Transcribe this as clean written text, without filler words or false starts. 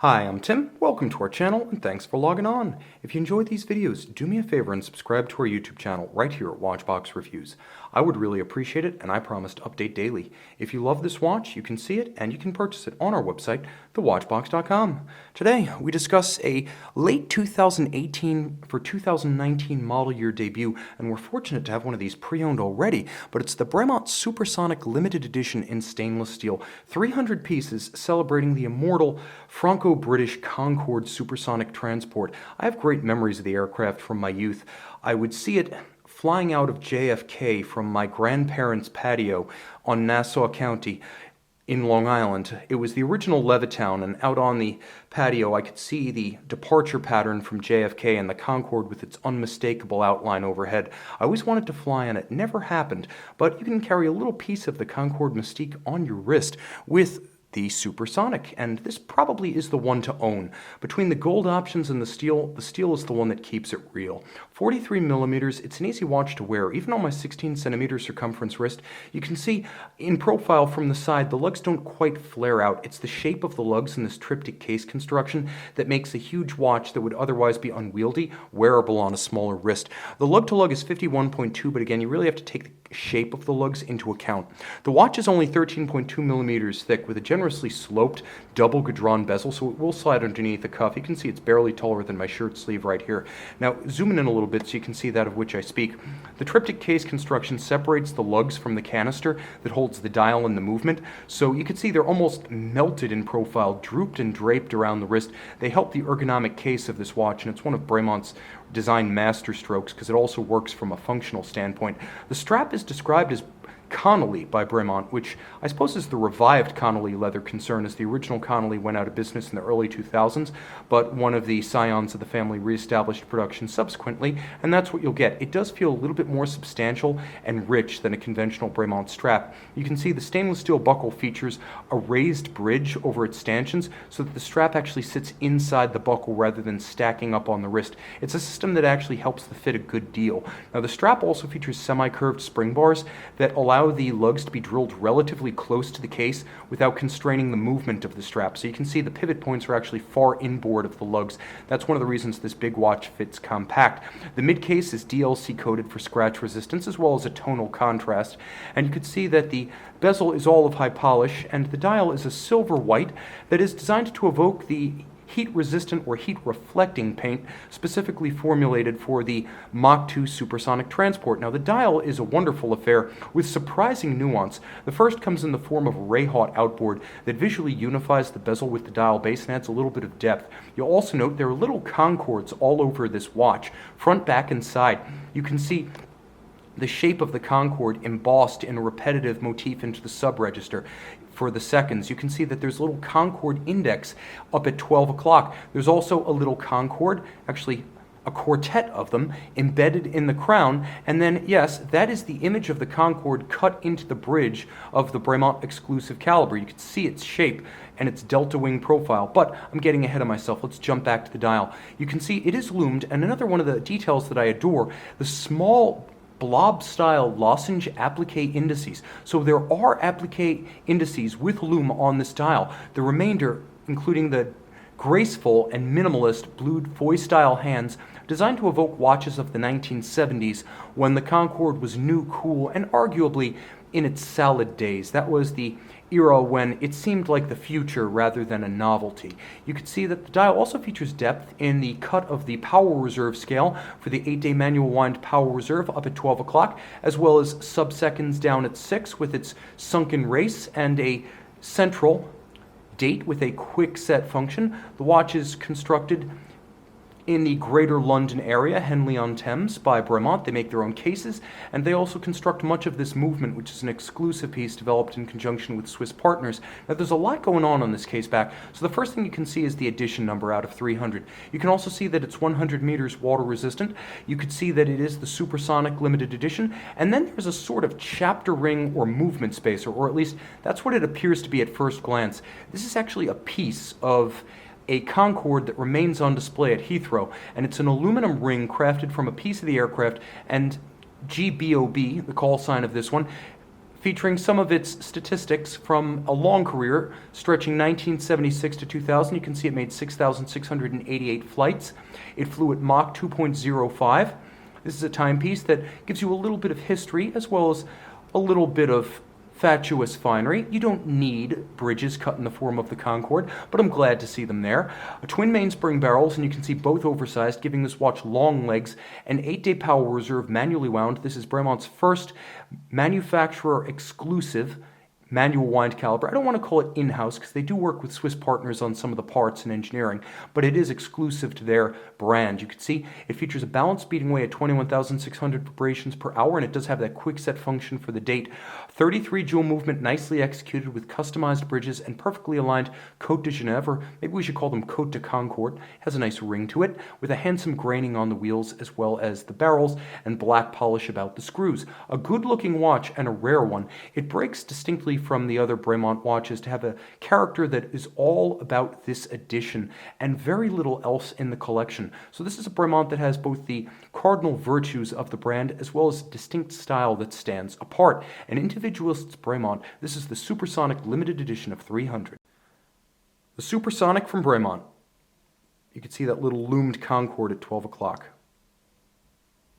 Hi, I'm Tim. Welcome to our channel and thanks for logging on. If you enjoy these videos, do me a favor and subscribe to our YouTube channel right here at Watchbox Reviews. I would really appreciate it and I promise to update daily. If you love this watch, you can see it and you can purchase it on our website, thewatchbox.com. Today, we discuss a late 2018 for 2019 model year debut, and we're fortunate to have one of these pre-owned already, but it's the Bremont Supersonic limited edition in stainless steel. 300 pieces celebrating the immortal Franco-British Concorde Supersonic transport. I have great memories of the aircraft from my youth. I would see it flying out of JFK from my grandparents' patio on Nassau County in Long Island. It was the original Levittown, and out on the patio I could see the departure pattern from JFK and the Concorde with its unmistakable outline overhead. I always wanted to fly on it. Never happened, but you can carry a little piece of the Concorde mystique on your wrist with the Supersonic, and this probably is the one to own. Between the gold options and the steel is the one that keeps it real. 43 millimeters, it's an easy watch to wear. Even on my 16 centimeter circumference wrist, you can see in profile from the side, the lugs don't quite flare out. It's the shape of the lugs in this Triptych case construction that makes a huge watch that would otherwise be unwieldy wearable on a smaller wrist. The lug-to-lug is 51.2, but again, you really have to take the shape of the lugs into account. The watch is only 13.2 millimeters thick with a generously sloped double Gadron bezel, so it will slide underneath the cuff. You can see it's barely taller than my shirt sleeve right here. Now, zooming in a little bit so you can see that of which I speak. The Triptych case construction separates the lugs from the canister that holds the dial and the movement, so you can see they're almost melted in profile, drooped and draped around the wrist. They help the ergonomic case of this watch, and it's one of Bremont's design masterstrokes because it also works from a functional standpoint. The strap is described as Connolly by Bremont, which I suppose is the revived Connolly leather concern, as the original Connolly went out of business in the early 2000s, but one of the scions of the family reestablished production subsequently, and that's what you'll get. It does feel a little bit more substantial and rich than a conventional Bremont strap. You can see the stainless steel buckle features a raised bridge over its stanchions so that the strap actually sits inside the buckle rather than stacking up on the wrist. It's a system that actually helps the fit a good deal. Now, the strap also features semi-curved spring bars that allow the lugs to be drilled relatively close to the case without constraining the movement of the strap. So you can see the pivot points are actually far inboard of the lugs. That's one of the reasons this big watch fits compact. The mid case is DLC coated for scratch resistance as well as a tonal contrast, and you can see that the bezel is all of high polish and the dial is a silver white that is designed to evoke the heat-resistant or heat-reflecting paint specifically formulated for the Mach 2 supersonic transport. Now, the dial is a wonderful affair with surprising nuance. The first comes in the form of a ray-hot outboard that visually unifies the bezel with the dial base and adds a little bit of depth. You'll also note there are little Concordes all over this watch, front, back, and side. You can see the shape of the Concorde embossed in a repetitive motif into the sub-register. For the seconds, you can see that there's a little Concorde index up at 12 o'clock. There's also a little Concorde, actually a quartet of them, embedded in the crown, and then, yes, that is the image of the Concorde cut into the bridge of the Bremont exclusive caliber. You can see its shape and its delta wing profile, but I'm getting ahead of myself. Let's jump back to the dial. You can see it is loomed, and another one of the details that I adore, the small blob-style lozenge applique indices. So there are applique indices with lume on this dial. The remainder, including the graceful and minimalist blued foy-style hands, designed to evoke watches of the 1970s when the Concorde was new, cool, and arguably in its salad days. That was the era when it seemed like the future rather than a novelty. You can see that the dial also features depth in the cut of the power reserve scale for the 8-day manual wind power reserve up at 12 o'clock, as well as sub-seconds down at 6 with its sunken race and a central date with a quick set function. The watch is constructed in the Greater London area, Henley-on-Thames, by Bremont. They make their own cases, and they also construct much of this movement, which is an exclusive piece developed in conjunction with Swiss partners. Now, there's a lot going on this caseback, so the first thing you can see is the edition number out of 300. You can also see that it's 100 meters water resistant. You could see that it is the Supersonic limited edition, and then there's a sort of chapter ring or movement spacer, or at least that's what it appears to be at first glance. This is actually a piece of a Concorde that remains on display at Heathrow, and it's an aluminum ring crafted from a piece of the aircraft, and G-BOAB, the call sign of this one, featuring some of its statistics from a long career stretching 1976 to 2000. You can see it made 6,688 flights. It flew at Mach 2.05. This is a timepiece that gives you a little bit of history as well as a little bit of fatuous finery. You don't need bridges cut in the form of the Concorde, but I'm glad to see them there. Twin mainspring barrels, and you can see both oversized, giving this watch long legs. An 8-day power reserve, manually wound. This is Bremont's first manufacturer exclusive manual wind caliber. I don't want to call it in-house because they do work with Swiss partners on some of the parts and engineering, but it is exclusive to their brand. You can see it features a balanced beating weight at 21,600 vibrations per hour, and it does have that quick set function for the date. 33 jewel movement, nicely executed with customized bridges and perfectly aligned Côte de Genève, or maybe we should call them Côte de Concorde. Has a nice ring to it, with a handsome graining on the wheels as well as the barrels and black polish about the screws. A good-looking watch and a rare one. It breaks distinctly from the other Bremont watches to have a character that is all about this edition and very little else in the collection. So this is a Bremont that has both the cardinal virtues of the brand as well as distinct style that stands apart. An individualist's Bremont. This is the Supersonic limited edition of 300. The Supersonic from Bremont. You can see that little loomed Concorde at 12 o'clock.